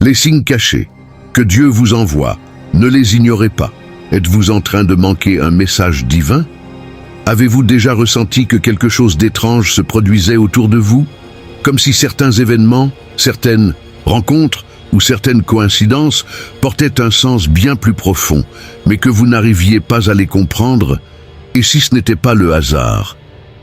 Les signes cachés que Dieu vous envoie, ne les ignorez pas. Êtes-vous en train de manquer un message divin? Avez-vous déjà ressenti que quelque chose d'étrange se produisait autour de vous? Comme si certains événements, certaines rencontres ou certaines coïncidences portaient un sens bien plus profond, mais que vous n'arriviez pas à les comprendre? Et si ce n'était pas le hasard?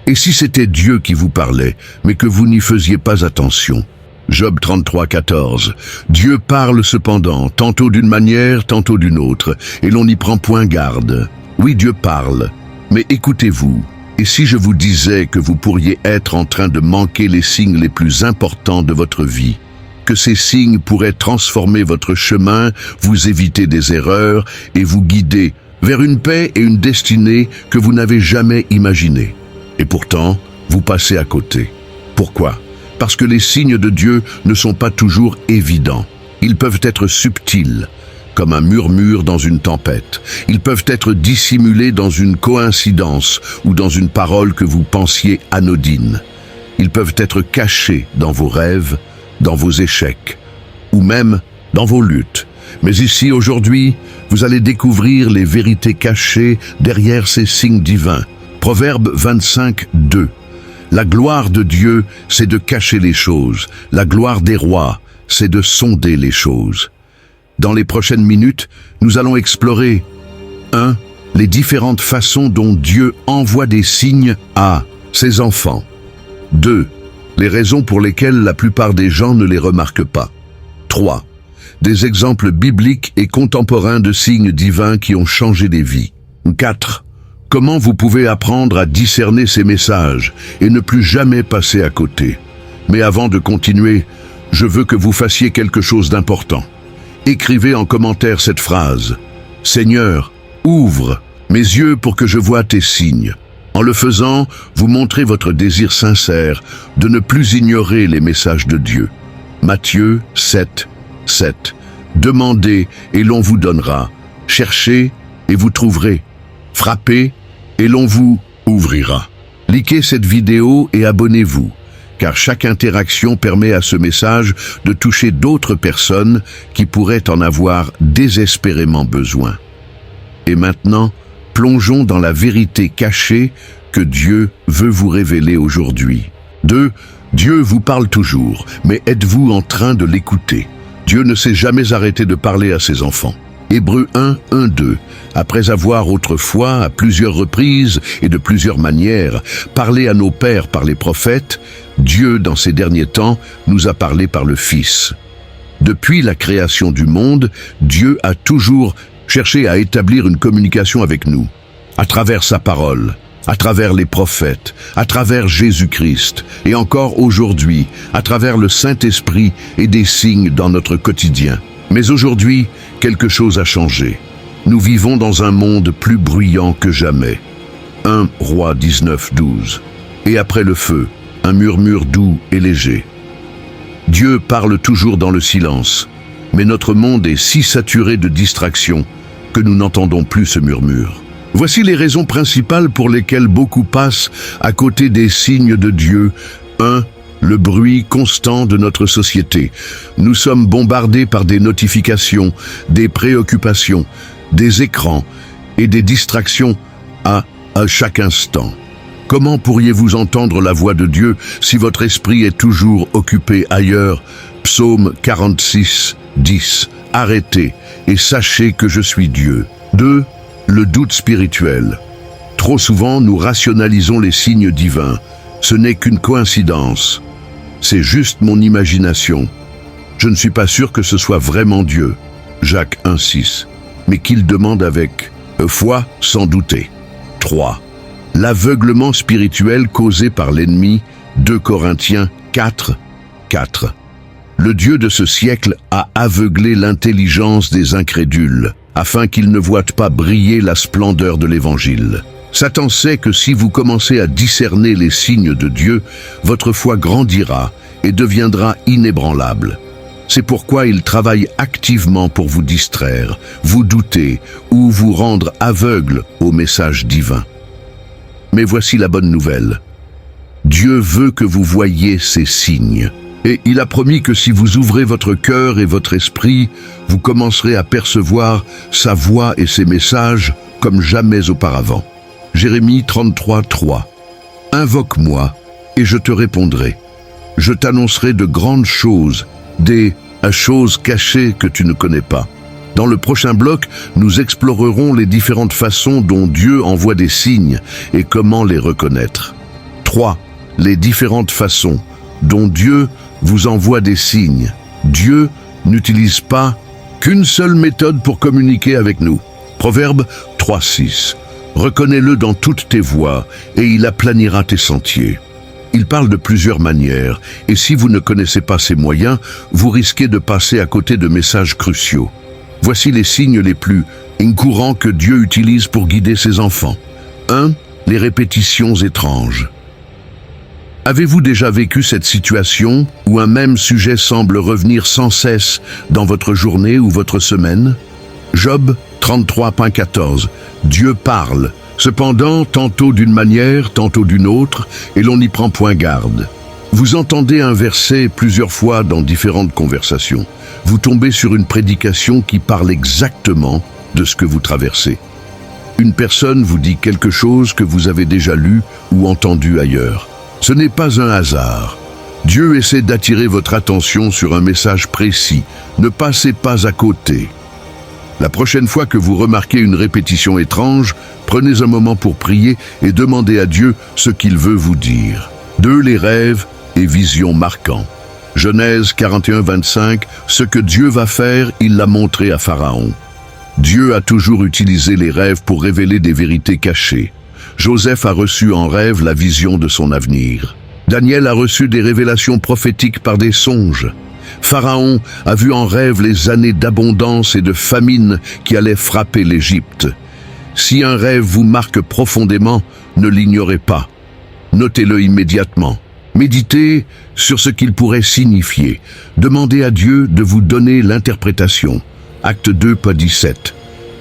Et si c'était Dieu qui vous parlait, mais que vous n'y faisiez pas attention? Job 33, 14. Dieu parle cependant, tantôt d'une manière, tantôt d'une autre, et l'on n'y prend point garde. Oui, Dieu parle, mais écoutez-vous. Et si je vous disais que vous pourriez être en train de manquer les signes les plus importants de votre vie, que ces signes pourraient transformer votre chemin, vous éviter des erreurs et vous guider vers une paix et une destinée que vous n'avez jamais imaginées. Et pourtant, vous passez à côté. Pourquoi? Parce que les signes de Dieu ne sont pas toujours évidents. Ils peuvent être subtils, comme un murmure dans une tempête. Ils peuvent être dissimulés dans une coïncidence ou dans une parole que vous pensiez anodine. Ils peuvent être cachés dans vos rêves, dans vos échecs, ou même dans vos luttes. Mais ici, aujourd'hui, vous allez découvrir les vérités cachées derrière ces signes divins. Proverbe 25, 2. La gloire de Dieu, c'est de cacher les choses. La gloire des rois, c'est de sonder les choses. Dans les prochaines minutes, nous allons explorer 1. Les différentes façons dont Dieu envoie des signes à ses enfants. 2. Les raisons pour lesquelles la plupart des gens ne les remarquent pas. 3. Des exemples bibliques et contemporains de signes divins qui ont changé des vies. 4. Comment vous pouvez apprendre à discerner ces messages et ne plus jamais passer à côté. Mais avant de continuer, je veux que vous fassiez quelque chose d'important. Écrivez en commentaire cette phrase. « Seigneur, ouvre mes yeux pour que je voie tes signes. » En le faisant, vous montrez votre désir sincère de ne plus ignorer les messages de Dieu. Matthieu 7, 7. Demandez et l'on vous donnera. Cherchez et vous trouverez. Frappez et l'on vous ouvrira. Likez cette vidéo et abonnez-vous, car chaque interaction permet à ce message de toucher d'autres personnes qui pourraient en avoir désespérément besoin. Et maintenant, plongeons dans la vérité cachée que Dieu veut vous révéler aujourd'hui. 2. Dieu vous parle toujours, mais êtes-vous en train de l'écouter? Dieu ne s'est jamais arrêté de parler à ses enfants. Hébreux 1, 1, 2. Après avoir autrefois, à plusieurs reprises et de plusieurs manières, parlé à nos pères par les prophètes, Dieu, dans ces derniers temps, nous a parlé par le Fils. Depuis la création du monde, Dieu a toujours cherché à établir une communication avec nous, à travers sa parole, à travers les prophètes, à travers Jésus-Christ, et encore aujourd'hui, à travers le Saint-Esprit et des signes dans notre quotidien. Mais aujourd'hui, quelque chose a changé. Nous vivons dans un monde plus bruyant que jamais. 1 Roi 19, 12. Et après le feu, un murmure doux et léger. Dieu parle toujours dans le silence, mais notre monde est si saturé de distractions que nous n'entendons plus ce murmure. Voici les raisons principales pour lesquelles beaucoup passent à côté des signes de Dieu. 1. Le bruit constant de notre société. Nous sommes bombardés par des notifications, des préoccupations, des écrans et des distractions à chaque instant. Comment pourriez-vous entendre la voix de Dieu si votre esprit est toujours occupé ailleurs? Psaume 46, 10. Arrêtez et sachez que je suis Dieu. 2. Le doute spirituel. Trop souvent, nous rationalisons les signes divins. Ce n'est qu'une coïncidence. C'est juste mon imagination. Je ne suis pas sûr que ce soit vraiment Dieu. Jacques 1, 6. Mais qu'il demande avec foi sans douter. 3. L'aveuglement spirituel causé par l'ennemi. 2 Corinthiens 4, 4. Le Dieu de ce siècle a aveuglé l'intelligence des incrédules, afin qu'ils ne voient pas briller la splendeur de l'Évangile. Satan sait que si vous commencez à discerner les signes de Dieu, votre foi grandira et deviendra inébranlable. C'est pourquoi il travaille activement pour vous distraire, vous douter ou vous rendre aveugle au message divin. Mais voici la bonne nouvelle. Dieu veut que vous voyiez ces signes. Et il a promis que si vous ouvrez votre cœur et votre esprit, vous commencerez à percevoir sa voix et ses messages comme jamais auparavant. Jérémie 33, 3. Invoque-moi et je te répondrai. Je t'annoncerai de grandes choses, des choses cachées que tu ne connais pas. Dans le prochain bloc, nous explorerons les différentes façons dont Dieu envoie des signes et comment les reconnaître. 3. Les différentes façons dont Dieu vous envoie des signes. Dieu n'utilise pas qu'une seule méthode pour communiquer avec nous. Proverbe 3, 6. Reconnais-le dans toutes tes voies et il aplanira tes sentiers. Il parle de plusieurs manières et si vous ne connaissez pas ces moyens, vous risquez de passer à côté de messages cruciaux. Voici les signes les plus courants que Dieu utilise pour guider ses enfants. 1. Les répétitions étranges. Avez-vous déjà vécu cette situation où un même sujet semble revenir sans cesse dans votre journée ou votre semaine? Job 33.14. Dieu parle, cependant tantôt d'une manière, tantôt d'une autre, et l'on n'y prend point garde. Vous entendez un verset plusieurs fois dans différentes conversations. Vous tombez sur une prédication qui parle exactement de ce que vous traversez. Une personne vous dit quelque chose que vous avez déjà lu ou entendu ailleurs. Ce n'est pas un hasard. Dieu essaie d'attirer votre attention sur un message précis. Ne passez pas à côté. La prochaine fois que vous remarquez une répétition étrange, prenez un moment pour prier et demandez à Dieu ce qu'il veut vous dire. 2. Les rêves et visions marquants. Genèse 41, 25, ce que Dieu va faire, il l'a montré à Pharaon. Dieu a toujours utilisé les rêves pour révéler des vérités cachées. Joseph a reçu en rêve la vision de son avenir. Daniel a reçu des révélations prophétiques par des songes. Pharaon a vu en rêve les années d'abondance et de famine qui allaient frapper l'Égypte. Si un rêve vous marque profondément, ne l'ignorez pas. Notez-le immédiatement. Méditez sur ce qu'il pourrait signifier. Demandez à Dieu de vous donner l'interprétation. Acte 2, pas 17.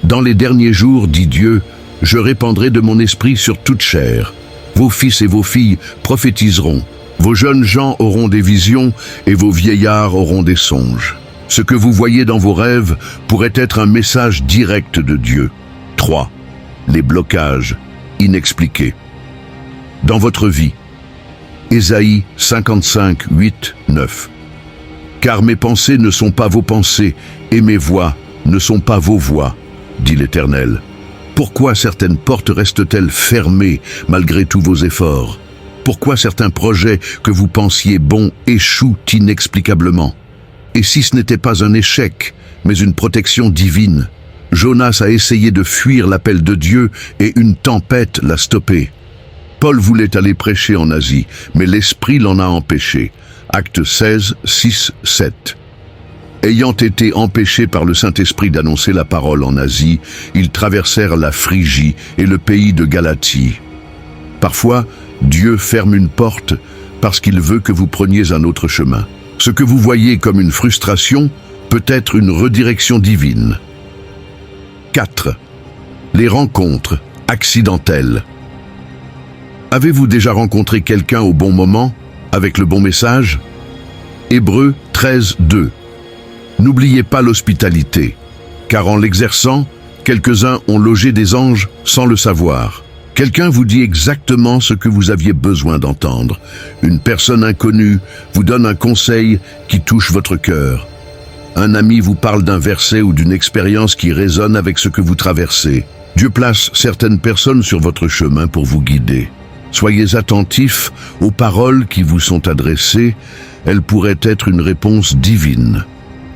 Dans les derniers jours, dit Dieu, je répandrai de mon esprit sur toute chair. Vos fils et vos filles prophétiseront. Vos jeunes gens auront des visions et vos vieillards auront des songes. Ce que vous voyez dans vos rêves pourrait être un message direct de Dieu. 3. Les blocages inexpliqués. Dans votre vie, Ésaïe 55, 8, 9. Car mes pensées ne sont pas vos pensées, et mes voix ne sont pas vos voix, dit l'Éternel. Pourquoi certaines portes restent-elles fermées malgré tous vos efforts? Pourquoi certains projets que vous pensiez bons échouent inexplicablement? Et si ce n'était pas un échec, mais une protection divine? Jonas a essayé de fuir l'appel de Dieu et une tempête l'a stoppé. Paul voulait aller prêcher en Asie, mais l'Esprit l'en a empêché. Acte 16, 6, 7. Ayant été empêchés par le Saint-Esprit d'annoncer la parole en Asie, ils traversèrent la Phrygie et le pays de Galatie. Parfois, Dieu ferme une porte parce qu'il veut que vous preniez un autre chemin. Ce que vous voyez comme une frustration peut être une redirection divine. 4. Les rencontres accidentelles. Avez-vous déjà rencontré quelqu'un au bon moment, avec le bon message? Hébreux 13, 2. N'oubliez pas l'hospitalité, car en l'exerçant, quelques-uns ont logé des anges sans le savoir. Quelqu'un vous dit exactement ce que vous aviez besoin d'entendre. Une personne inconnue vous donne un conseil qui touche votre cœur. Un ami vous parle d'un verset ou d'une expérience qui résonne avec ce que vous traversez. Dieu place certaines personnes sur votre chemin pour vous guider. Soyez attentifs aux paroles qui vous sont adressées, elles pourraient être une réponse divine.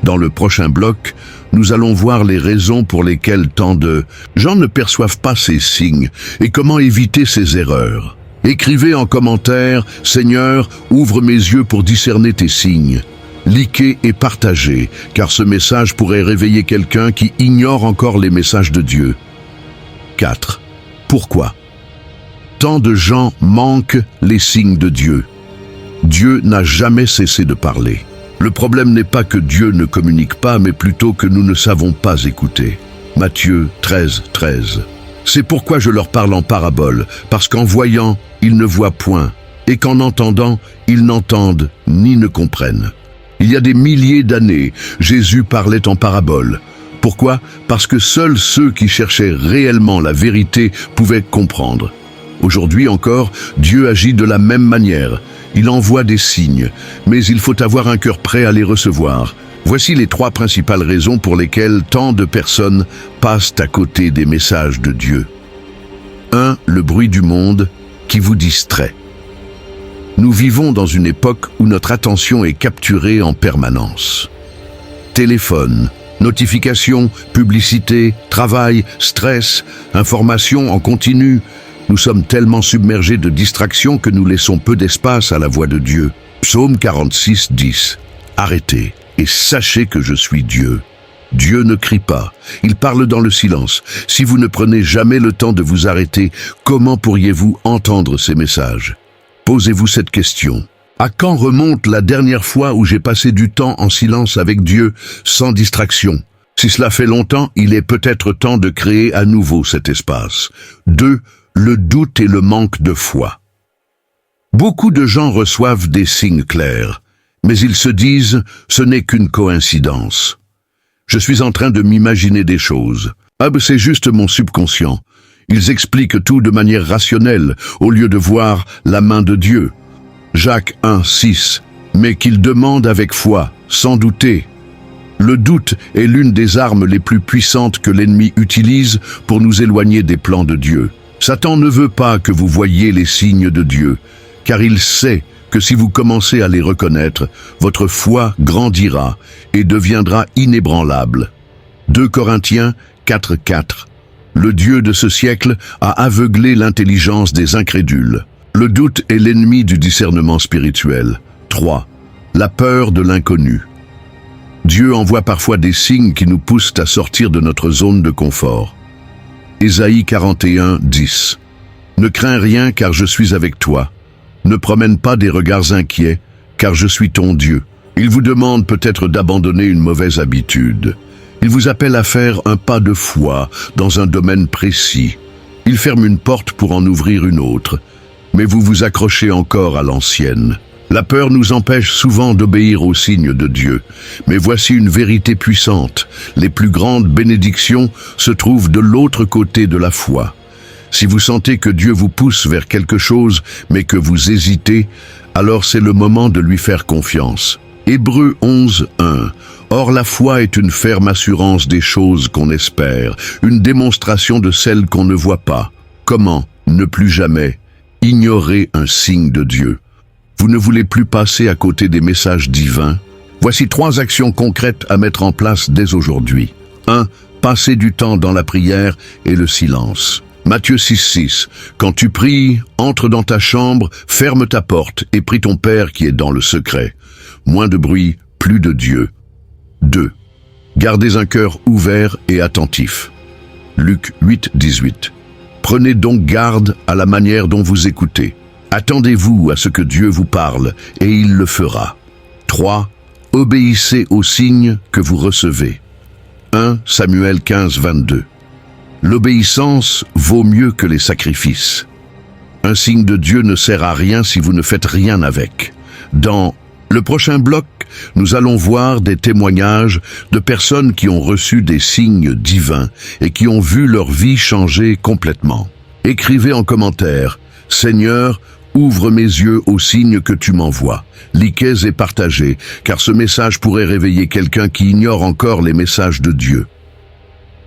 Dans le prochain bloc, nous allons voir les raisons pour lesquelles tant de gens ne perçoivent pas ces signes et comment éviter ces erreurs. Écrivez en commentaire « Seigneur, ouvre mes yeux pour discerner tes signes ». Likez et partagez, car ce message pourrait réveiller quelqu'un qui ignore encore les messages de Dieu. 4. Pourquoi? Tant de gens manquent les signes de Dieu. Dieu n'a jamais cessé de parler. Le problème n'est pas que Dieu ne communique pas, mais plutôt que nous ne savons pas écouter. Matthieu 13, 13. C'est pourquoi je leur parle en parabole, parce qu'en voyant, ils ne voient point, et qu'en entendant, ils n'entendent ni ne comprennent. Il y a des milliers d'années, Jésus parlait en paraboles. Pourquoi? Parce que seuls ceux qui cherchaient réellement la vérité pouvaient comprendre. Aujourd'hui encore, Dieu agit de la même manière. Il envoie des signes, mais il faut avoir un cœur prêt à les recevoir. Voici les 3 principales raisons pour lesquelles tant de personnes passent à côté des messages de Dieu. 1. Le bruit du monde qui vous distrait. Nous vivons dans une époque où notre attention est capturée en permanence. Téléphone, notifications, publicité, travail, stress, informations en continu. Nous sommes tellement submergés de distractions que nous laissons peu d'espace à la voix de Dieu. Psaume 46, 10. Arrêtez et sachez que je suis Dieu. Dieu ne crie pas, il parle dans le silence. Si vous ne prenez jamais le temps de vous arrêter, comment pourriez-vous entendre ces messages? Posez-vous cette question. À quand remonte la dernière fois où j'ai passé du temps en silence avec Dieu, sans distraction? Si cela fait longtemps, il est peut-être temps de créer à nouveau cet espace. 2. Le doute et le manque de foi. Beaucoup de gens reçoivent des signes clairs, mais ils se disent « ce n'est qu'une coïncidence ». Je suis en train de m'imaginer des choses. Ah ben c'est juste mon subconscient. Ils expliquent tout de manière rationnelle, au lieu de voir la main de Dieu. Jacques 1, 6. Mais qu'ils demandent avec foi, sans douter. Le doute est l'une des armes les plus puissantes que l'ennemi utilise pour nous éloigner des plans de Dieu. Satan ne veut pas que vous voyiez les signes de Dieu, car il sait que si vous commencez à les reconnaître, votre foi grandira et deviendra inébranlable. 2 Corinthiens 4, 4. Le Dieu de ce siècle a aveuglé l'intelligence des incrédules. Le doute est l'ennemi du discernement spirituel. 3. La peur de l'inconnu. Dieu envoie parfois des signes qui nous poussent à sortir de notre zone de confort. Ésaïe 41, 10. Ne crains rien car je suis avec toi. Ne promène pas des regards inquiets, car je suis ton Dieu. Il vous demande peut-être d'abandonner une mauvaise habitude. Il vous appelle à faire un pas de foi dans un domaine précis. Il ferme une porte pour en ouvrir une autre, mais vous vous accrochez encore à l'ancienne. La peur nous empêche souvent d'obéir aux signes de Dieu. Mais voici une vérité puissante. Les plus grandes bénédictions se trouvent de l'autre côté de la foi. Si vous sentez que Dieu vous pousse vers quelque chose, mais que vous hésitez, alors c'est le moment de lui faire confiance. Hébreux 11, 1. Or la foi est une ferme assurance des choses qu'on espère, une démonstration de celles qu'on ne voit pas. Comment ne plus jamais ignorer un signe de Dieu? Vous ne voulez plus passer à côté des messages divins? Voici 3 actions concrètes à mettre en place dès aujourd'hui. 1. Passer du temps dans la prière et le silence. Matthieu 6, 6. Quand tu pries, entre dans ta chambre, ferme ta porte et prie ton Père qui est dans le secret. Moins de bruit, plus de Dieu. 2. Gardez un cœur ouvert et attentif. Luc 8, 18. Prenez donc garde à la manière dont vous écoutez. Attendez-vous à ce que Dieu vous parle et il le fera. 3. Obéissez aux signes que vous recevez. 1 Samuel 15, 22. L'obéissance vaut mieux que les sacrifices. Un signe de Dieu ne sert à rien si vous ne faites rien avec. Dans le prochain bloc, nous allons voir des témoignages de personnes qui ont reçu des signes divins et qui ont vu leur vie changer complètement. Écrivez en commentaire « Seigneur, ouvre mes yeux aux signes que tu m'envoies ». Likez et partagez, car ce message pourrait réveiller quelqu'un qui ignore encore les messages de Dieu.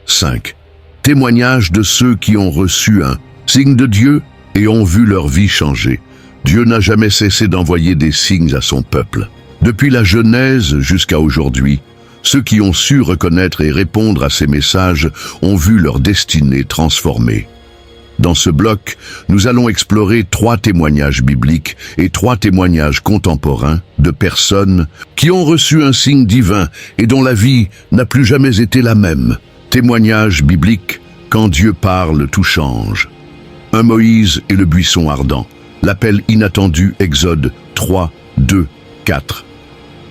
5. Témoignage de ceux qui ont reçu un signe de Dieu et ont vu leur vie changer. Dieu n'a jamais cessé d'envoyer des signes à son peuple. Depuis la Genèse jusqu'à aujourd'hui, ceux qui ont su reconnaître et répondre à ces messages ont vu leur destinée transformée. Dans ce bloc, nous allons explorer 3 témoignages bibliques et 3 témoignages contemporains de personnes qui ont reçu un signe divin et dont la vie n'a plus jamais été la même. Témoignage biblique, quand Dieu parle, tout change. 1 Moïse et le buisson ardent. L'appel inattendu, Exode 3, 2, 4.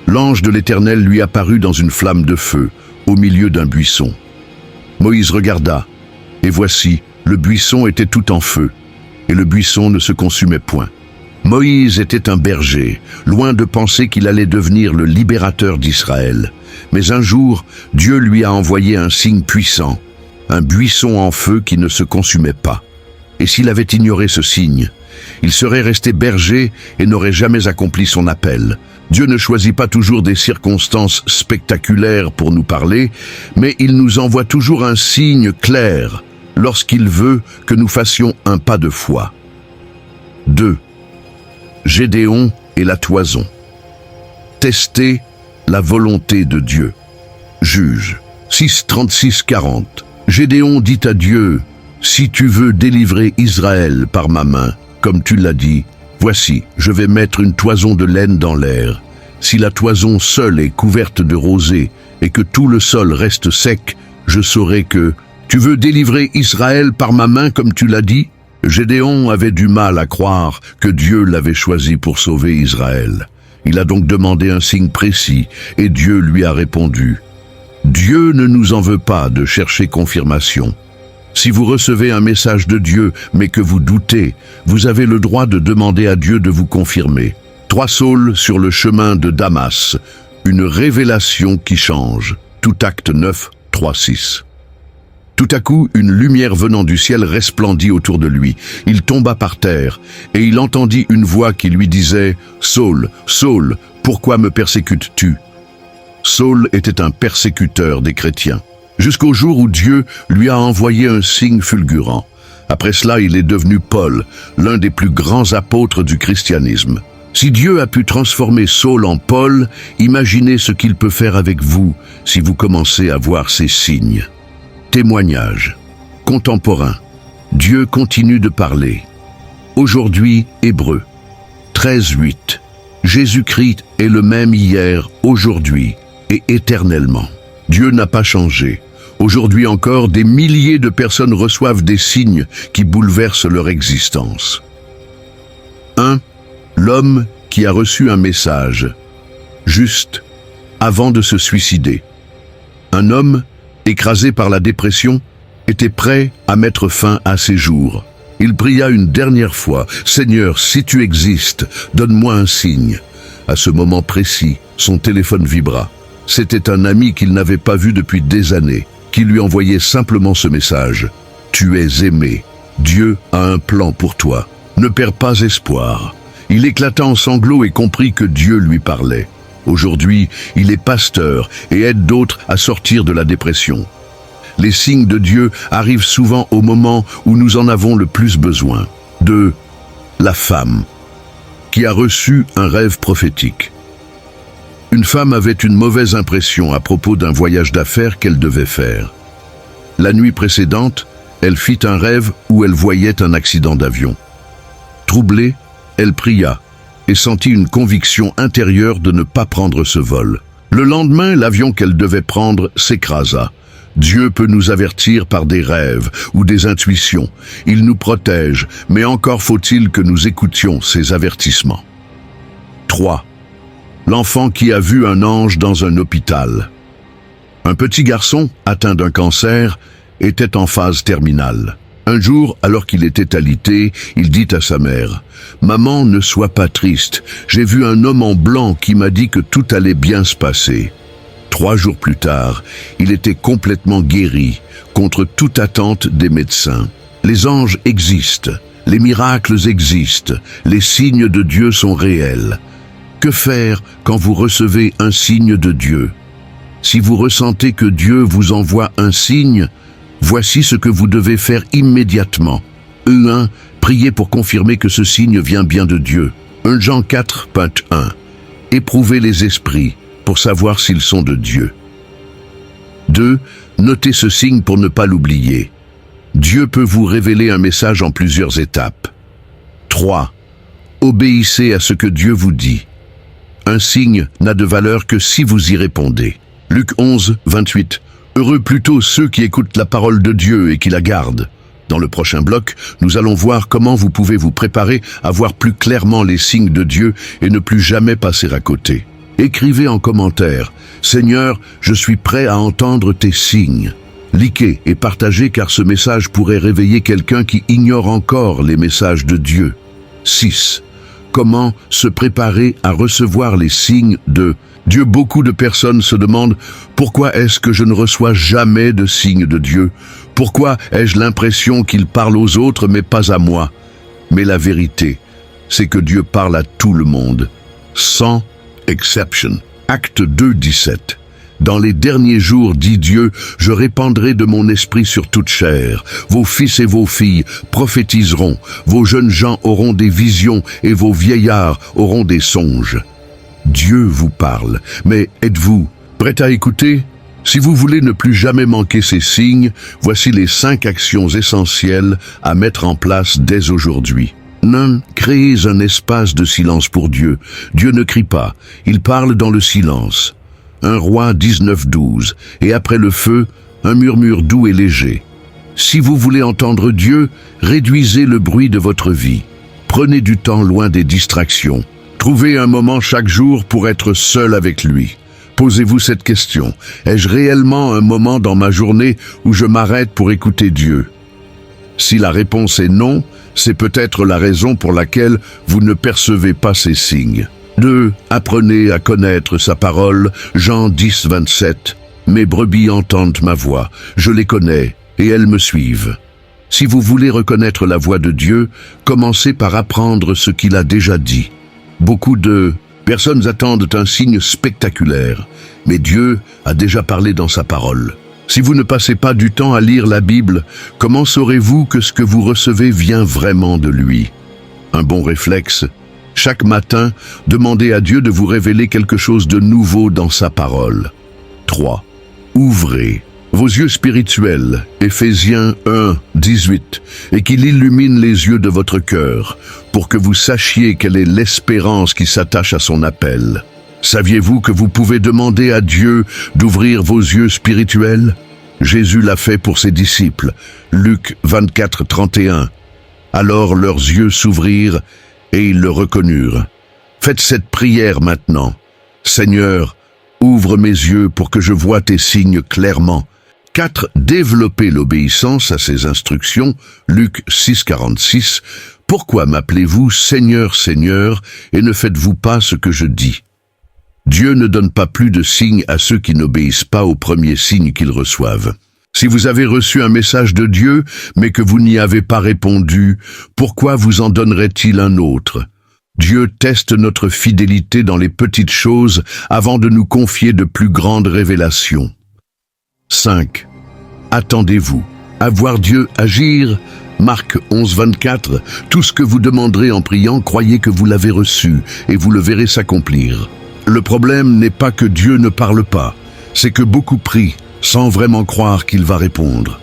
L'ange de l'Éternel lui apparut dans une flamme de feu, au milieu d'un buisson. Moïse regarda, et voici, le buisson était tout en feu, et le buisson ne se consumait point. Moïse était un berger, loin de penser qu'il allait devenir le libérateur d'Israël. Mais un jour, Dieu lui a envoyé un signe puissant, un buisson en feu qui ne se consumait pas. Et s'il avait ignoré ce signe, il serait resté berger et n'aurait jamais accompli son appel. Dieu ne choisit pas toujours des circonstances spectaculaires pour nous parler, mais il nous envoie toujours un signe clair lorsqu'il veut que nous fassions un pas de foi. 2. Gédéon et la toison. Tester la volonté de Dieu. Juge 6:36-40. Gédéon dit à Dieu, « Si tu veux délivrer Israël par ma main, comme tu l'as dit, voici, je vais mettre une toison de laine dans l'air. Si la toison seule est couverte de rosée et que tout le sol reste sec, je saurai que tu veux délivrer Israël par ma main, comme tu l'as dit. » Gédéon avait du mal à croire que Dieu l'avait choisi pour sauver Israël. Il a donc demandé un signe précis et Dieu lui a répondu. Dieu ne nous en veut pas de chercher confirmation. Si vous recevez un message de Dieu mais que vous doutez, vous avez le droit de demander à Dieu de vous confirmer. 3 Saul sur le chemin de Damas, une révélation qui change. Tout acte 9, 3-6. Tout à coup, une lumière venant du ciel resplendit autour de lui. Il tomba par terre, et il entendit une voix qui lui disait « Saul, Saul, pourquoi me persécutes-tu » Saul était un persécuteur des chrétiens, jusqu'au jour où Dieu lui a envoyé un signe fulgurant. Après cela, il est devenu Paul, l'un des plus grands apôtres du christianisme. Si Dieu a pu transformer Saul en Paul, imaginez ce qu'il peut faire avec vous si vous commencez à voir ces signes. Témoignage contemporain. Dieu continue de parler. Aujourd'hui, Hébreux 13:8. Jésus-Christ est le même hier, aujourd'hui et éternellement. Dieu n'a pas changé. Aujourd'hui encore, des milliers de personnes reçoivent des signes qui bouleversent leur existence. 1. L'homme qui a reçu un message, juste avant de se suicider. Un homme écrasé par la dépression, était prêt à mettre fin à ses jours. Il pria une dernière fois, « Seigneur, si tu existes, donne-moi un signe. » À ce moment précis, son téléphone vibra. C'était un ami qu'il n'avait pas vu depuis des années, qui lui envoyait simplement ce message, « Tu es aimé. Dieu a un plan pour toi. Ne perds pas espoir. » Il éclata en sanglots et comprit que Dieu lui parlait. Aujourd'hui, il est pasteur et aide d'autres à sortir de la dépression. Les signes de Dieu arrivent souvent au moment où nous en avons le plus besoin. 2. La femme qui a reçu un rêve prophétique. Une femme avait une mauvaise impression à propos d'un voyage d'affaires qu'elle devait faire. La nuit précédente, elle fit un rêve où elle voyait un accident d'avion. Troublée, elle pria et sentit une conviction intérieure de ne pas prendre ce vol. Le lendemain, l'avion qu'elle devait prendre s'écrasa. Dieu peut nous avertir par des rêves ou des intuitions. Il nous protège, mais encore faut-il que nous écoutions ces avertissements. 3. L'enfant qui a vu un ange dans un hôpital. Un petit garçon, atteint d'un cancer, était en phase terminale. Un jour, alors qu'il était alité, il dit à sa mère, « Maman, ne sois pas triste, j'ai vu un homme en blanc qui m'a dit que tout allait bien se passer. » 3 jours plus tard, il était complètement guéri, contre toute attente des médecins. Les anges existent, les miracles existent, les signes de Dieu sont réels. Que faire quand vous recevez un signe de Dieu? Si vous ressentez que Dieu vous envoie un signe, voici ce que vous devez faire immédiatement. 1. Priez pour confirmer que ce signe vient bien de Dieu. 1 Jean 4:1. Éprouvez les esprits pour savoir s'ils sont de Dieu. 2. Notez ce signe pour ne pas l'oublier. Dieu peut vous révéler un message en plusieurs étapes. 3. Obéissez à ce que Dieu vous dit. Un signe n'a de valeur que si vous y répondez. Luc 11:28. Heureux plutôt ceux qui écoutent la parole de Dieu et qui la gardent. Dans le prochain bloc, nous allons voir comment vous pouvez vous préparer à voir plus clairement les signes de Dieu et ne plus jamais passer à côté. Écrivez en commentaire « Seigneur, je suis prêt à entendre tes signes ». Likez et partagez car ce message pourrait réveiller quelqu'un qui ignore encore les messages de Dieu. 6. comment se préparer à recevoir les signes de Dieu. Beaucoup de personnes se demandent « Pourquoi est-ce que je ne reçois jamais de signes de Dieu? Pourquoi ai-je l'impression qu'il parle aux autres mais pas à moi ?» Mais la vérité, c'est que Dieu parle à tout le monde, sans exception. Acte 2, 17. Dans les derniers jours, dit Dieu, je répandrai de mon esprit sur toute chair. Vos fils et vos filles prophétiseront, vos jeunes gens auront des visions et vos vieillards auront des songes. Dieu vous parle, mais êtes-vous prêt à écouter? Si vous voulez ne plus jamais manquer ces signes, voici les 5 actions essentielles à mettre en place dès aujourd'hui. 1. Créez un espace de silence pour Dieu. Dieu ne crie pas, il parle dans le silence. 1 Roi 19, 12. Et après le feu, un murmure doux et léger. Si vous voulez entendre Dieu, réduisez le bruit de votre vie. Prenez du temps loin des distractions. Trouvez un moment chaque jour pour être seul avec lui. Posez-vous cette question. Ai-je réellement un moment dans ma journée où je m'arrête pour écouter Dieu? Si la réponse est non, c'est peut-être la raison pour laquelle vous ne percevez pas ces signes. 2. Apprenez à connaître sa parole. Jean 10, 27. Mes brebis entendent ma voix. Je les connais et elles me suivent. Si vous voulez reconnaître la voix de Dieu, commencez par apprendre ce qu'il a déjà dit. Beaucoup de personnes attendent un signe spectaculaire, mais Dieu a déjà parlé dans sa parole. Si vous ne passez pas du temps à lire la Bible, comment saurez-vous que ce que vous recevez vient vraiment de lui? Un bon réflexe. Chaque matin, demandez à Dieu de vous révéler quelque chose de nouveau dans sa parole. 3. Ouvrez vos yeux spirituels, Éphésiens 1, 18, et qu'il illumine les yeux de votre cœur, pour que vous sachiez quelle est l'espérance qui s'attache à son appel. Saviez-vous que vous pouvez demander à Dieu d'ouvrir vos yeux spirituels? Jésus l'a fait pour ses disciples, Luc 24, 31. Alors leurs yeux s'ouvrirent et ils le reconnurent. Faites cette prière maintenant. Seigneur, ouvre mes yeux pour que je voie tes signes clairement. 4. Développer l'obéissance à ses instructions, Luc 6, 46. Pourquoi m'appelez-vous Seigneur, Seigneur, et ne faites-vous pas ce que je dis? Dieu ne donne pas plus de signes à ceux qui n'obéissent pas aux premiers signes qu'ils reçoivent. Si vous avez reçu un message de Dieu, mais que vous n'y avez pas répondu, pourquoi vous en donnerait-il un autre? Dieu teste notre fidélité dans les petites choses avant de nous confier de plus grandes révélations. 5. Attendez-vous à voir Dieu agir. Marc 11, 24. Tout ce que vous demanderez en priant, croyez que vous l'avez reçu, et vous le verrez s'accomplir. Le problème n'est pas que Dieu ne parle pas, c'est que beaucoup prient sans vraiment croire qu'il va répondre.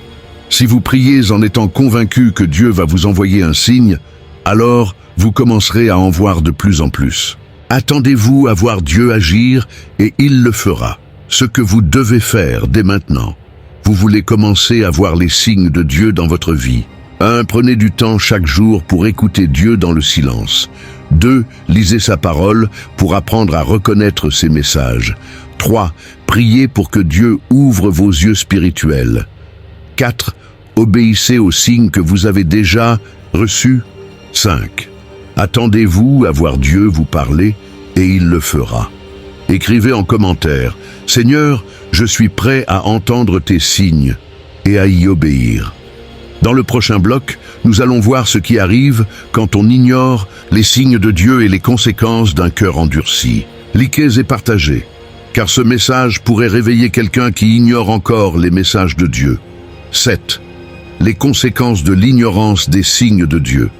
Si vous priez en étant convaincu que Dieu va vous envoyer un signe, alors vous commencerez à en voir de plus en plus. Attendez-vous à voir Dieu agir et il le fera. Ce que vous devez faire dès maintenant. Vous voulez commencer à voir les signes de Dieu dans votre vie. 1. Prenez du temps chaque jour pour écouter Dieu dans le silence. 2. Lisez sa parole pour apprendre à reconnaître ses messages. 3. Priez pour que Dieu ouvre vos yeux spirituels. 4. Obéissez aux signes que vous avez déjà reçus. 5. Attendez-vous à voir Dieu vous parler et il le fera. Écrivez en commentaire « Seigneur, je suis prêt à entendre tes signes et à y obéir ». Dans le prochain bloc, nous allons voir ce qui arrive quand on ignore les signes de Dieu et les conséquences d'un cœur endurci. Likez et partagez, car ce message pourrait réveiller quelqu'un qui ignore encore les messages de Dieu. 7. Les conséquences de l'ignorance des signes de Dieu.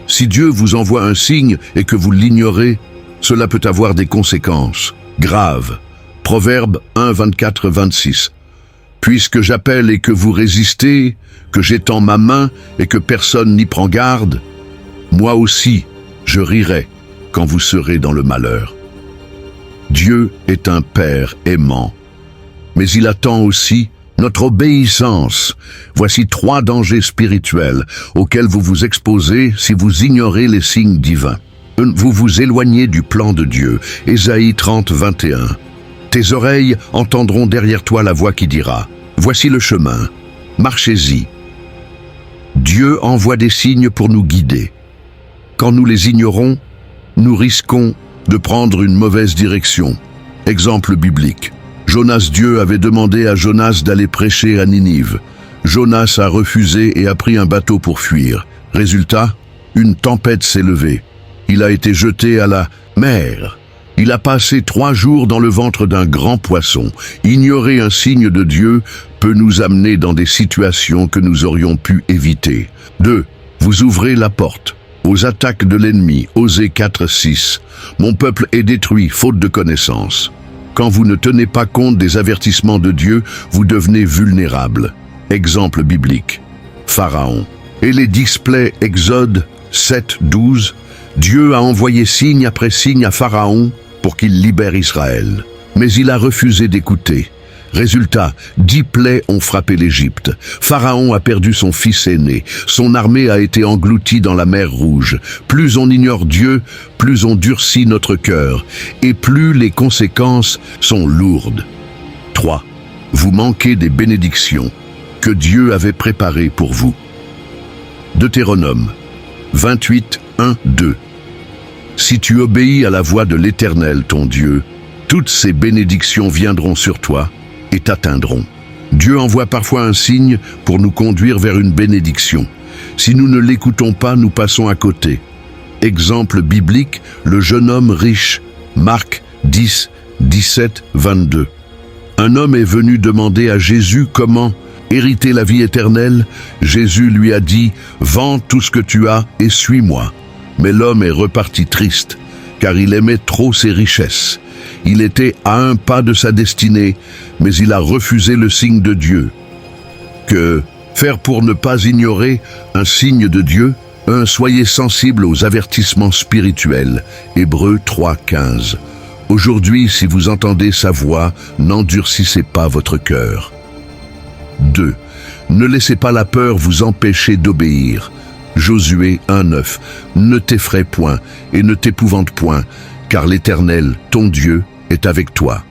Si Dieu vous envoie un signe et que vous l'ignorez, cela peut avoir des conséquences graves. Proverbe 1, 24, 26. Puisque j'appelle et que vous résistez, que j'étends ma main et que personne n'y prend garde, moi aussi je rirai quand vous serez dans le malheur. Dieu est un Père aimant, mais il attend aussi notre obéissance. Voici 3 dangers spirituels auxquels vous vous exposez si vous ignorez les signes divins. Vous vous éloignez du plan de Dieu. Ésaïe 30, 21. Tes oreilles entendront derrière toi la voix qui dira « Voici le chemin, marchez-y ». Dieu envoie des signes pour nous guider. Quand nous les ignorons, nous risquons de prendre une mauvaise direction. Exemple biblique. Dieu avait demandé à Jonas d'aller prêcher à Ninive. Jonas a refusé et a pris un bateau pour fuir. Résultat, une tempête s'est levée. Il a été jeté à la mer. Il a passé 3 jours dans le ventre d'un grand poisson. Ignorer un signe de Dieu peut nous amener dans des situations que nous aurions pu éviter. 2. Vous ouvrez la porte aux attaques de l'ennemi. Osée 4:6. Mon peuple est détruit, faute de connaissance. Quand vous ne tenez pas compte des avertissements de Dieu, vous devenez vulnérable. Exemple biblique. Pharaon. Et les displays Exode 7:12. Dieu a envoyé signe après signe à Pharaon pour qu'il libère Israël. Mais il a refusé d'écouter. Résultat, 10 plaies ont frappé l'Égypte. Pharaon a perdu son fils aîné. Son armée a été engloutie dans la mer Rouge. Plus on ignore Dieu, plus on durcit notre cœur. Et plus les conséquences sont lourdes. 3. Vous manquez des bénédictions que Dieu avait préparées pour vous. Deutéronome 28:1-2. Si tu obéis à la voix de l'Éternel, ton Dieu, toutes ces bénédictions viendront sur toi et t'atteindront. Dieu envoie parfois un signe pour nous conduire vers une bénédiction. Si nous ne l'écoutons pas, nous passons à côté. Exemple biblique, le jeune homme riche, Marc 10:17-22. Un homme est venu demander à Jésus comment hériter la vie éternelle. Jésus lui a dit « Vends tout ce que tu as et suis-moi ». Mais l'homme est reparti triste, car il aimait trop ses richesses. Il était à un pas de sa destinée, mais il a refusé le signe de Dieu. Que faire pour ne pas ignorer un signe de Dieu? 1. Soyez sensibles aux avertissements spirituels. Hébreux 3:15. Aujourd'hui, si vous entendez sa voix, n'endurcissez pas votre cœur. 2. Ne laissez pas la peur vous empêcher d'obéir. Josué 1:9. Ne t'effraie point et ne t'épouvante point, car l'Éternel, ton Dieu, est avec toi.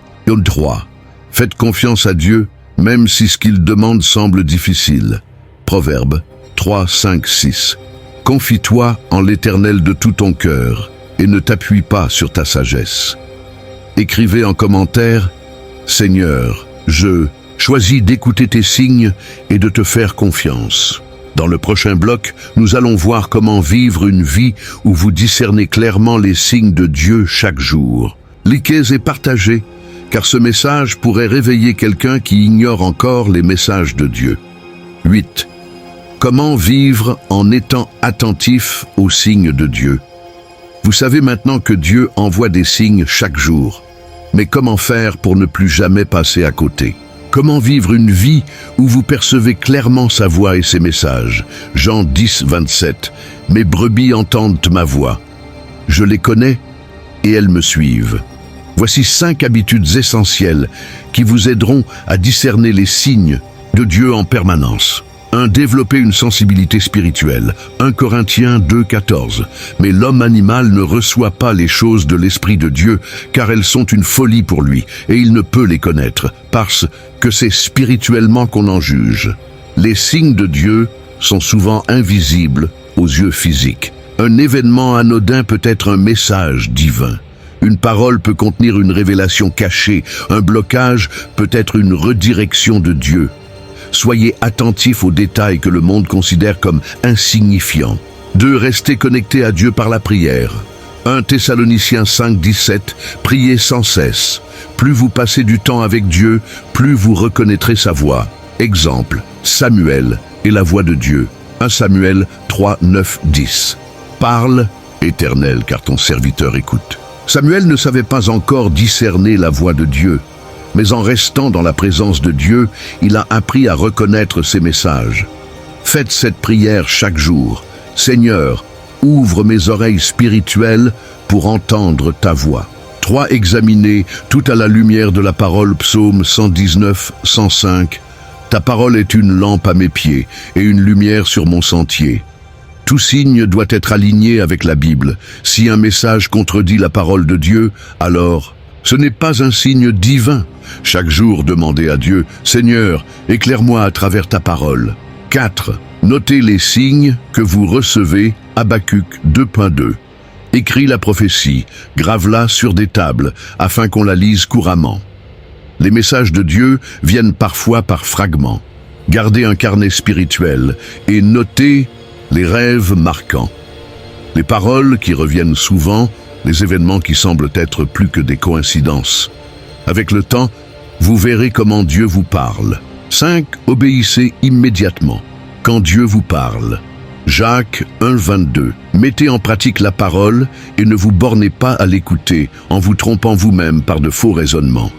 3. Faites confiance à Dieu, même si ce qu'il demande semble difficile. Proverbe 3:5-6. Confie-toi en l'Éternel de tout ton cœur et ne t'appuie pas sur ta sagesse. Écrivez en commentaire « Seigneur, je choisis d'écouter tes signes et de te faire confiance ». Dans le prochain bloc, nous allons voir comment vivre une vie où vous discernez clairement les signes de Dieu chaque jour. Likez et partagez, car ce message pourrait réveiller quelqu'un qui ignore encore les messages de Dieu. 8. Comment vivre en étant attentif aux signes de Dieu? Vous savez maintenant que Dieu envoie des signes chaque jour. Mais comment faire pour ne plus jamais passer à côté? Comment vivre une vie où vous percevez clairement sa voix et ses messages? Jean 10:27. Mes brebis entendent ma voix. Je les connais et elles me suivent. Voici 5 habitudes essentielles qui vous aideront à discerner les signes de Dieu en permanence. 1. Développer une sensibilité spirituelle. 1 Corinthiens 2:14. Mais l'homme animal ne reçoit pas les choses de l'Esprit de Dieu, car elles sont une folie pour lui, et il ne peut les connaître, parce que c'est spirituellement qu'on en juge. Les signes de Dieu sont souvent invisibles aux yeux physiques. Un événement anodin peut être un message divin. Une parole peut contenir une révélation cachée. Un blocage peut être une redirection de Dieu. Soyez attentifs aux détails que le monde considère comme insignifiants. 2. Restez connectés à Dieu par la prière. 1 Thessaloniciens 5:17. Priez sans cesse. Plus vous passez du temps avec Dieu, plus vous reconnaîtrez sa voix. Exemple, Samuel et la voix de Dieu. 1 Samuel 3:9-10. Parle, Éternel, car ton serviteur écoute. Samuel ne savait pas encore discerner la voix de Dieu. Mais en restant dans la présence de Dieu, il a appris à reconnaître ses messages. Faites cette prière chaque jour. Seigneur, ouvre mes oreilles spirituelles pour entendre ta voix. 3. Examinez tout à la lumière de la parole. Psaume 119:105. Ta parole est une lampe à mes pieds et une lumière sur mon sentier. Tout signe doit être aligné avec la Bible. Si un message contredit la parole de Dieu, alors ce n'est pas un signe divin. Chaque jour, demandez à Dieu, « Seigneur, éclaire-moi à travers ta parole. » 4. Notez les signes que vous recevez. Habacuc 2.2. Écris la prophétie, grave-la sur des tables, afin qu'on la lise couramment. Les messages de Dieu viennent parfois par fragments. Gardez un carnet spirituel et notez les rêves marquants. Les paroles qui reviennent souvent, les événements qui semblent être plus que des coïncidences. Avec le temps, vous verrez comment Dieu vous parle. 5. Obéissez immédiatement. Quand Dieu vous parle. Jacques 1,22. Mettez en pratique la parole et ne vous bornez pas à l'écouter en vous trompant vous-même par de faux raisonnements.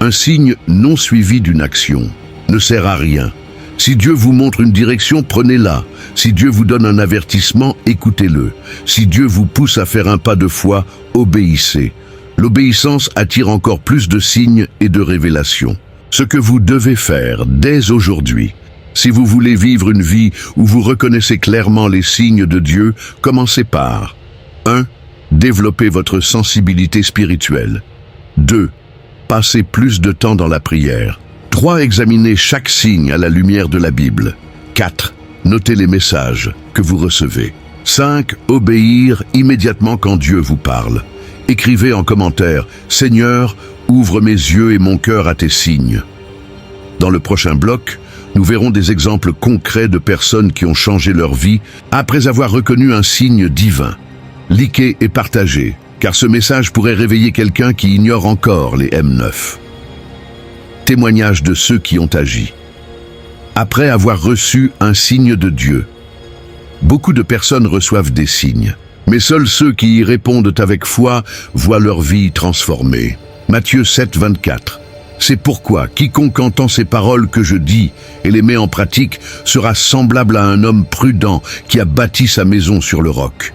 Un signe non suivi d'une action ne sert à rien. Si Dieu vous montre une direction, prenez-la. Si Dieu vous donne un avertissement, écoutez-le. Si Dieu vous pousse à faire un pas de foi, obéissez. L'obéissance attire encore plus de signes et de révélations. Ce que vous devez faire dès aujourd'hui. Si vous voulez vivre une vie où vous reconnaissez clairement les signes de Dieu, commencez par 1. Développez votre sensibilité spirituelle. 2. Passez plus de temps dans la prière. 3. Examinez chaque signe à la lumière de la Bible. 4. Notez les messages que vous recevez. 5. Obéir immédiatement quand Dieu vous parle. Écrivez en commentaire « Seigneur, ouvre mes yeux et mon cœur à tes signes ». Dans le prochain bloc, nous verrons des exemples concrets de personnes qui ont changé leur vie après avoir reconnu un signe divin. Likez et partagez, car ce message pourrait réveiller quelqu'un qui ignore encore les M9. Témoignage de ceux qui ont agi. Après avoir reçu un signe de Dieu. Beaucoup de personnes reçoivent des signes, mais seuls ceux qui y répondent avec foi voient leur vie transformée. Matthieu 7, 24. C'est pourquoi quiconque entend ces paroles que je dis et les met en pratique sera semblable à un homme prudent qui a bâti sa maison sur le roc.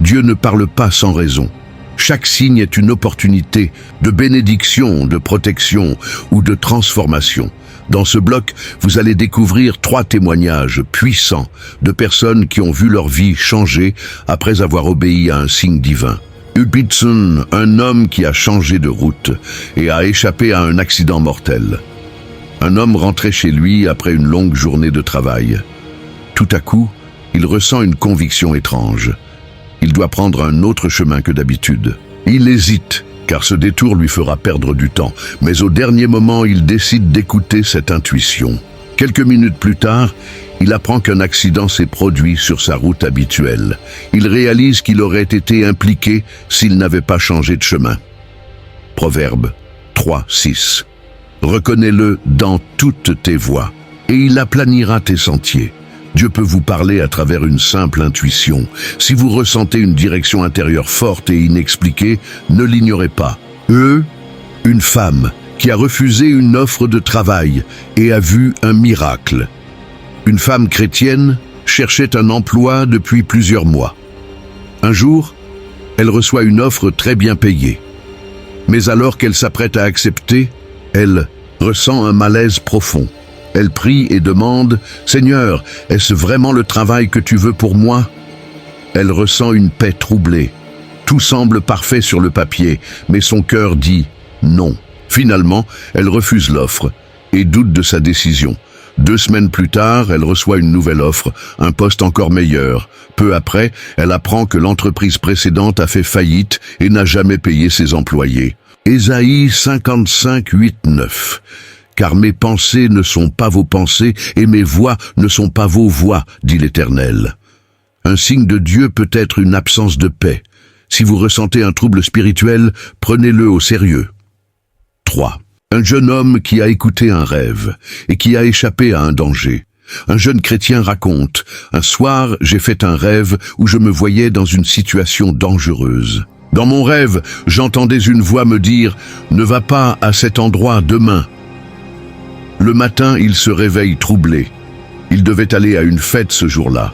Dieu ne parle pas sans raison. Chaque signe est une opportunité de bénédiction, de protection ou de transformation. Dans ce bloc, vous allez découvrir 3 témoignages puissants de personnes qui ont vu leur vie changer après avoir obéi à un signe divin. Ubitson, un homme qui a changé de route et a échappé à un accident mortel. Un homme rentrait chez lui après une longue journée de travail. Tout à coup, il ressent une conviction étrange. Il doit prendre un autre chemin que d'habitude. Il hésite, car ce détour lui fera perdre du temps. Mais au dernier moment, il décide d'écouter cette intuition. Quelques minutes plus tard, il apprend qu'un accident s'est produit sur sa route habituelle. Il réalise qu'il aurait été impliqué s'il n'avait pas changé de chemin. Proverbe 3, 6. Reconnais-le dans toutes tes voies, et il aplanira tes sentiers. Dieu peut vous parler à travers une simple intuition. Si vous ressentez une direction intérieure forte et inexpliquée, ne l'ignorez pas. Une femme qui a refusé une offre de travail et a vu un miracle. Une femme chrétienne cherchait un emploi depuis plusieurs mois. Un jour, elle reçoit une offre très bien payée. Mais alors qu'elle s'apprête à accepter, elle ressent un malaise profond. Elle prie et demande « Seigneur, est-ce vraiment le travail que tu veux pour moi ?» Elle ressent une paix troublée. Tout semble parfait sur le papier, mais son cœur dit « non ». Finalement, elle refuse l'offre et doute de sa décision. 2 semaines plus tard, elle reçoit une nouvelle offre, un poste encore meilleur. Peu après, elle apprend que l'entreprise précédente a fait faillite et n'a jamais payé ses employés. Ésaïe 55, 8, 9. Car mes pensées ne sont pas vos pensées et mes voix ne sont pas vos voix, dit l'Éternel. Un signe de Dieu peut être une absence de paix. Si vous ressentez un trouble spirituel, prenez-le au sérieux. 3. Un jeune homme qui a écouté un rêve et qui a échappé à un danger. Un jeune chrétien raconte « Un soir, j'ai fait un rêve où je me voyais dans une situation dangereuse. Dans mon rêve, j'entendais une voix me dire « Ne va pas à cet endroit demain ». Le matin, il se réveille troublé. Il devait aller à une fête ce jour-là.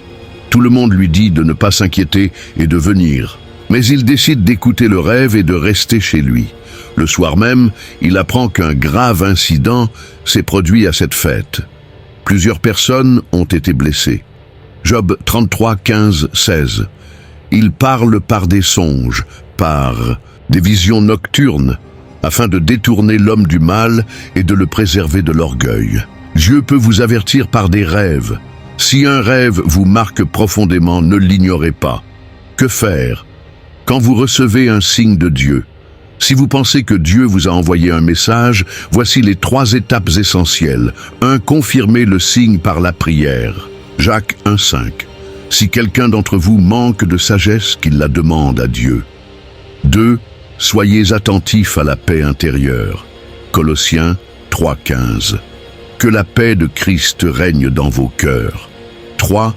Tout le monde lui dit de ne pas s'inquiéter et de venir. Mais il décide d'écouter le rêve et de rester chez lui. Le soir même, il apprend qu'un grave incident s'est produit à cette fête. Plusieurs personnes ont été blessées. Job 33, 15, 16. Il parle par des songes, par des visions nocturnes, afin de détourner l'homme du mal et de le préserver de l'orgueil. Dieu peut vous avertir par des rêves. Si un rêve vous marque profondément, ne l'ignorez pas. Que faire? Quand vous recevez un signe de Dieu, si vous pensez que Dieu vous a envoyé un message, voici les 3 étapes essentielles. 1. Confirmez le signe par la prière. Jacques 1,5. Si quelqu'un d'entre vous manque de sagesse, qu'il la demande à Dieu. 2. Soyez attentifs à la paix intérieure. Colossiens 3,15. Que la paix de Christ règne dans vos cœurs. 3.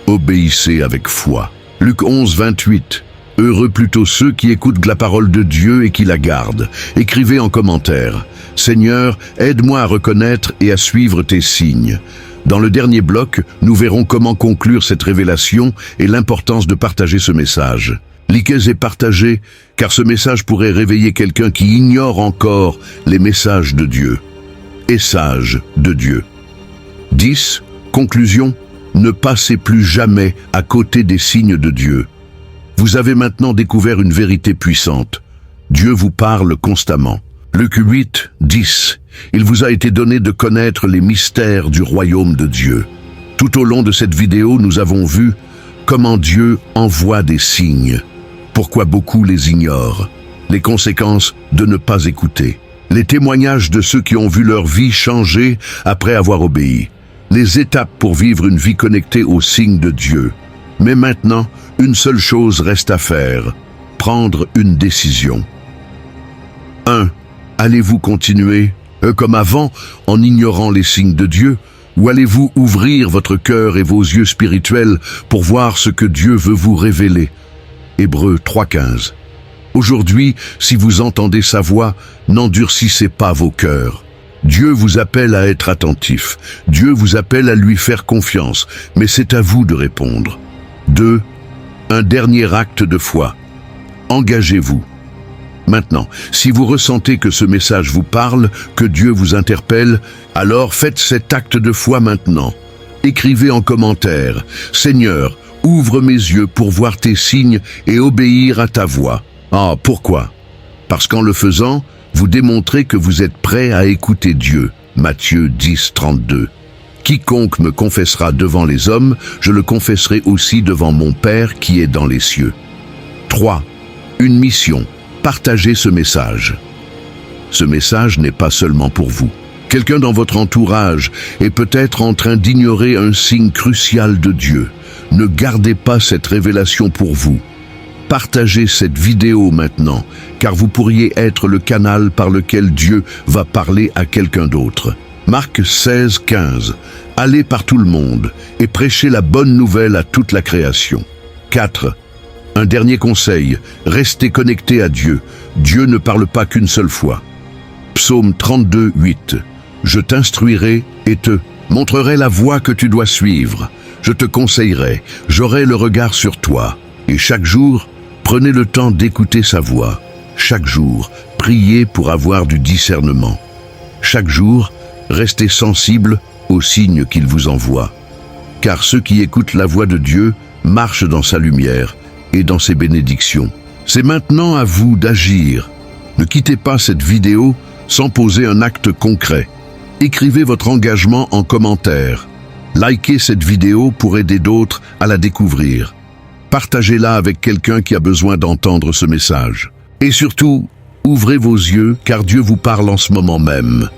Obéissez avec foi. Luc 11,28. Heureux plutôt ceux qui écoutent la parole de Dieu et qui la gardent. Écrivez en commentaire. Seigneur, aide-moi à reconnaître et à suivre tes signes. Dans le dernier bloc, nous verrons comment conclure cette révélation et l'importance de partager ce message. Likez et partagez, car ce message pourrait réveiller quelqu'un qui ignore encore les messages de Dieu. Et sage de Dieu. 10. Conclusion. Ne passez plus jamais à côté des signes de Dieu. Vous avez maintenant découvert une vérité puissante. Dieu vous parle constamment. Luc 8:10. Il vous a été donné de connaître les mystères du royaume de Dieu. Tout au long de cette vidéo, nous avons vu comment Dieu envoie des signes. Pourquoi beaucoup les ignorent. Les conséquences de ne pas écouter. Les témoignages de ceux qui ont vu leur vie changer après avoir obéi. Les étapes pour vivre une vie connectée aux signes de Dieu. Mais maintenant, une seule chose reste à faire, prendre une décision. 1. Allez-vous continuer, comme avant, en ignorant les signes de Dieu, ou allez-vous ouvrir votre cœur et vos yeux spirituels pour voir ce que Dieu veut vous révéler? Hébreux 3,15. Aujourd'hui, si vous entendez sa voix, n'endurcissez pas vos cœurs. Dieu vous appelle à être attentif. Dieu vous appelle à lui faire confiance, mais c'est à vous de répondre. 2. Un dernier acte de foi. Engagez-vous. Maintenant, si vous ressentez que ce message vous parle, que Dieu vous interpelle, alors faites cet acte de foi maintenant. Écrivez en commentaire « Seigneur, ouvre mes yeux pour voir tes signes et obéir à ta voix. » Ah, pourquoi? Parce qu'en le faisant, vous démontrez que vous êtes prêt à écouter Dieu. Matthieu 10:32. Quiconque me confessera devant les hommes, je le confesserai aussi devant mon Père qui est dans les cieux. 3. Une mission. Partagez ce message. Ce message n'est pas seulement pour vous. Quelqu'un dans votre entourage est peut-être en train d'ignorer un signe crucial de Dieu. Ne gardez pas cette révélation pour vous. Partagez cette vidéo maintenant, car vous pourriez être le canal par lequel Dieu va parler à quelqu'un d'autre. Marc 16:15. Allez par tout le monde et prêchez la bonne nouvelle à toute la création. 4. Un dernier conseil, restez connectés à Dieu. Dieu ne parle pas qu'une seule fois. Psaume 32:8. Je t'instruirai et te montrerai la voie que tu dois suivre. Je te conseillerai, j'aurai le regard sur toi. Et chaque jour, prenez le temps d'écouter sa voix. Chaque jour, priez pour avoir du discernement. Chaque jour, restez sensible aux signes qu'il vous envoie. Car ceux qui écoutent la voix de Dieu marchent dans sa lumière et dans ses bénédictions. C'est maintenant à vous d'agir. Ne quittez pas cette vidéo sans poser un acte concret. Écrivez votre engagement en commentaire. Likez cette vidéo pour aider d'autres à la découvrir. Partagez-la avec quelqu'un qui a besoin d'entendre ce message. Et surtout, ouvrez vos yeux car Dieu vous parle en ce moment même.